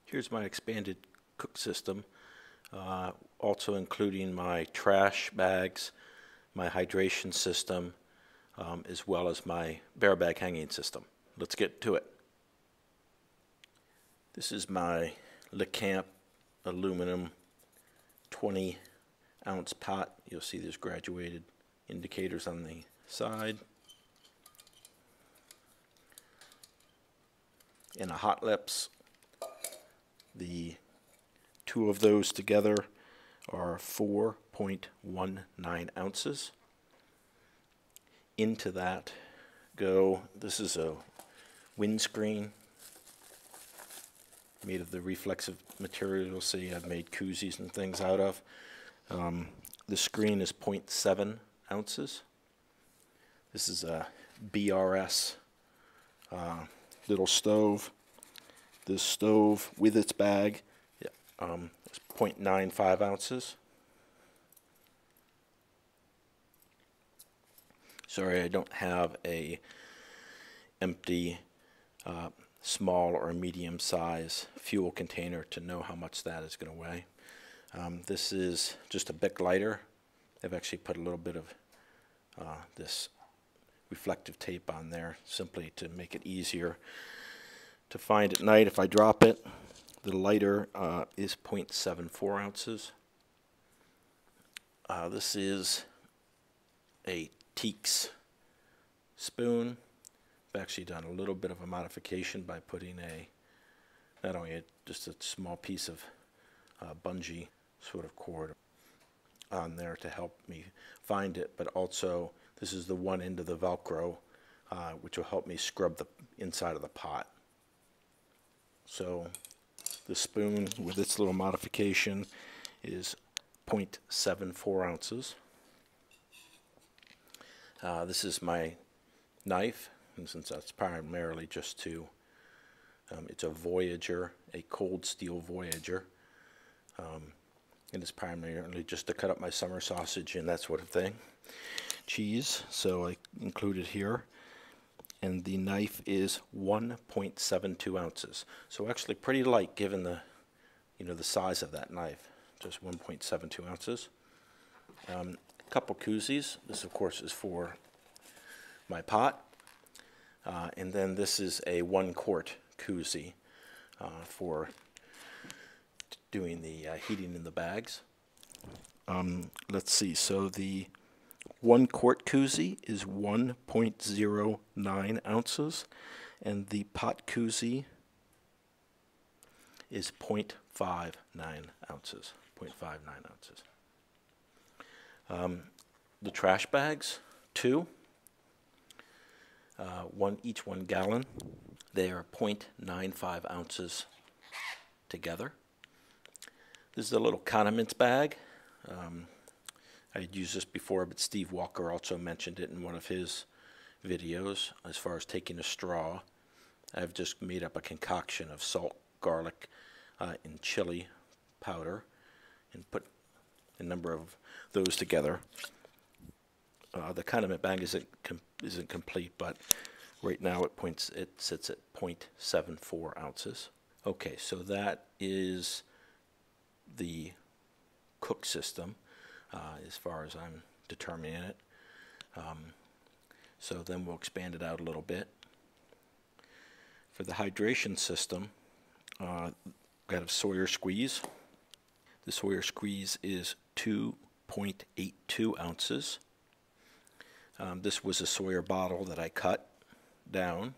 Here's my expanded cook system, also including my trash bags, my hydration system, as well as my bear bag hanging system. Let's get to it. This is my LeCamp aluminum 20-ounce pot. You'll see there's graduated indicators on the side. And a hot lips. The two of those together are 4.19 ounces. Into that go, this is a windscreen made of the reflexive material you'll see I've made koozies and things out of. The screen is 0.7 ounces. This is a BRS little stove. This stove with its bag is 0.95 ounces. Sorry, I don't have a empty small or medium size fuel container to know how much that is going to weigh. This is just a Bic lighter. I've actually put a little bit of this reflective tape on there simply to make it easier to find at night if I drop it. The lighter is 0.74 ounces. This is a Teak's spoon. I've actually done a little bit of a modification by putting not only just a small piece of bungee sort of cord on there to help me find it, but also this is the one end of the Velcro which will help me scrub the inside of the pot. So the spoon with its little modification is 0.74 ounces. This is my knife, and since that's primarily just to, it's a Voyager, a cold steel Voyager. And it's primarily just to cut up my summer sausage and that sort of thing. Cheese, so I included here. And the knife is 1.72 ounces. So actually pretty light given the, the size of that knife. Just 1.72 ounces. A couple koozies. This, of course, is for my pot. And then this is a 1-quart koozie for doing the heating in the bags. Let's see. So the 1-quart koozie is 1.09 ounces, and the pot koozie is 0.59 ounces. 0.59 ounces. The trash bags, 2. Each 1 gallon. They are 0.95 ounces together. This is a little condiments bag. I had used this before, but Steve Walker also mentioned it in one of his videos as far as taking a straw. I've just made up a concoction of salt, garlic, and chili powder and put a number of those together. The condiment bag isn't complete, but right now it sits at 0.74 ounces. Okay, so that is the cook system as far as I'm determining it. So then we'll expand it out a little bit. For the hydration system, got a Sawyer squeeze. The Sawyer squeeze is 2.82 ounces. This was a Sawyer bottle that I cut down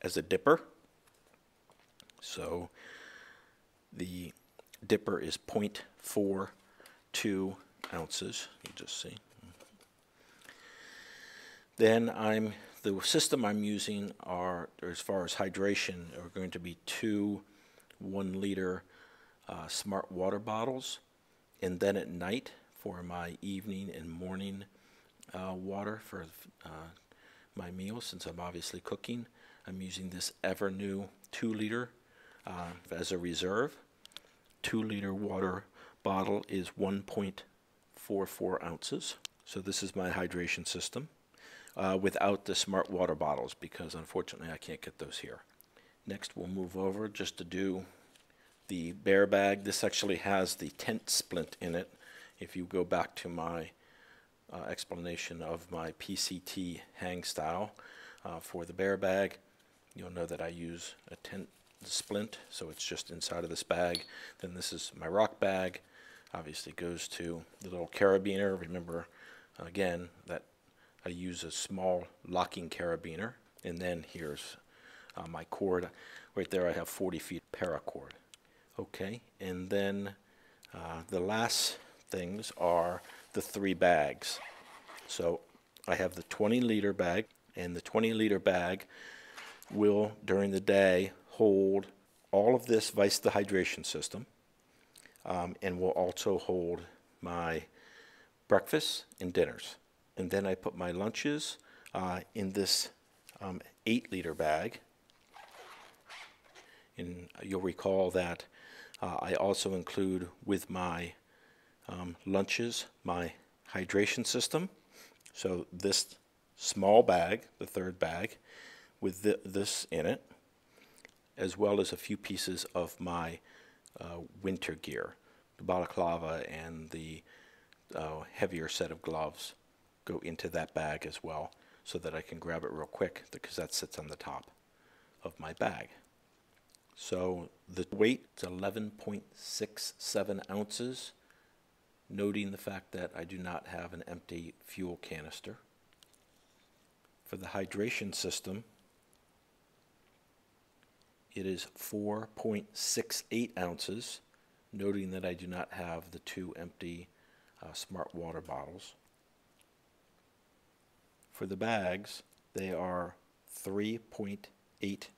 as a dipper. So the dipper is 0.42 ounces. You just see. Then the system I'm using are, as far as hydration, are going to be 2 1-liter smart water bottles, and then at night for my evening and morning water for my meals, since I'm obviously cooking, I'm using this Evernew 2-liter as a reserve. 2-liter water bottle is 1.44 ounces. So this is my hydration system without the smart water bottles, because unfortunately I can't get those here. Next we'll move over just to do the bear bag. This actually has the tent splint in it. If you go back to my explanation of my PCT hang style for the bear bag, you'll know that I use a tent splint, so it's just inside of this bag. Then this is my rock bag. Obviously goes to the little carabiner. Remember, again, that I use a small locking carabiner. And then here's my cord. Right there I have 40 feet paracord. Okay, and then the last things are the 3 bags. So I have the 20-liter bag, and the 20-liter bag will, during the day, hold all of this Vice the hydration system, and will also hold my breakfasts and dinners. And then I put my lunches in this 8-liter bag. And you'll recall that I also include with my lunches my hydration system. So this small bag, the 3rd bag, with this in it, as well as a few pieces of my winter gear. The balaclava and the heavier set of gloves go into that bag as well, so that I can grab it real quick, because that sits on the top of my bag. So the weight is 11.67 ounces, noting the fact that I do not have an empty fuel canister. For the hydration system, it is 4.68 ounces, noting that I do not have the 2 empty smart water bottles. For the bags, they are 3.88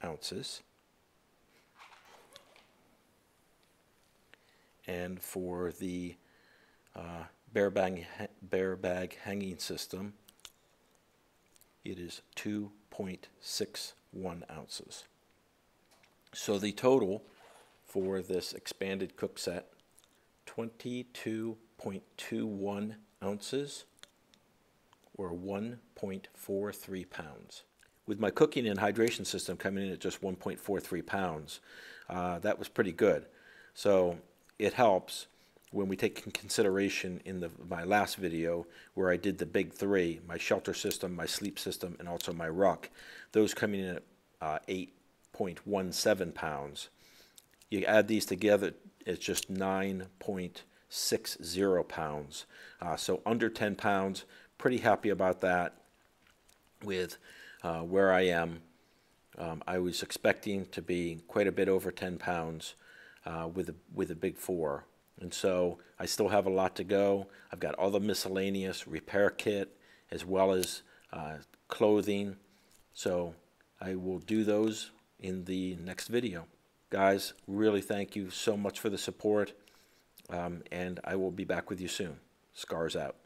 ounces. And for the bear bag hanging system, it is 2.61 ounces. So the total for this expanded cook set, 22.21 ounces, or 1.43 pounds. With my cooking and hydration system coming in at just 1.43 pounds, that was pretty good. So it helps when we take in consideration in my last video where I did the big 3, my shelter system, my sleep system, and also my ruck. Those coming in at 8.17 pounds. You add these together, it's just 9.60 pounds. So under 10 pounds, pretty happy about that with where I am. I was expecting to be quite a bit over 10 pounds with a big 4. And so I still have a lot to go. I've got all the miscellaneous repair kit as well as clothing. So I will do those in the next video. Guys, really thank you so much for the support, and I will be back with you soon. Scars out.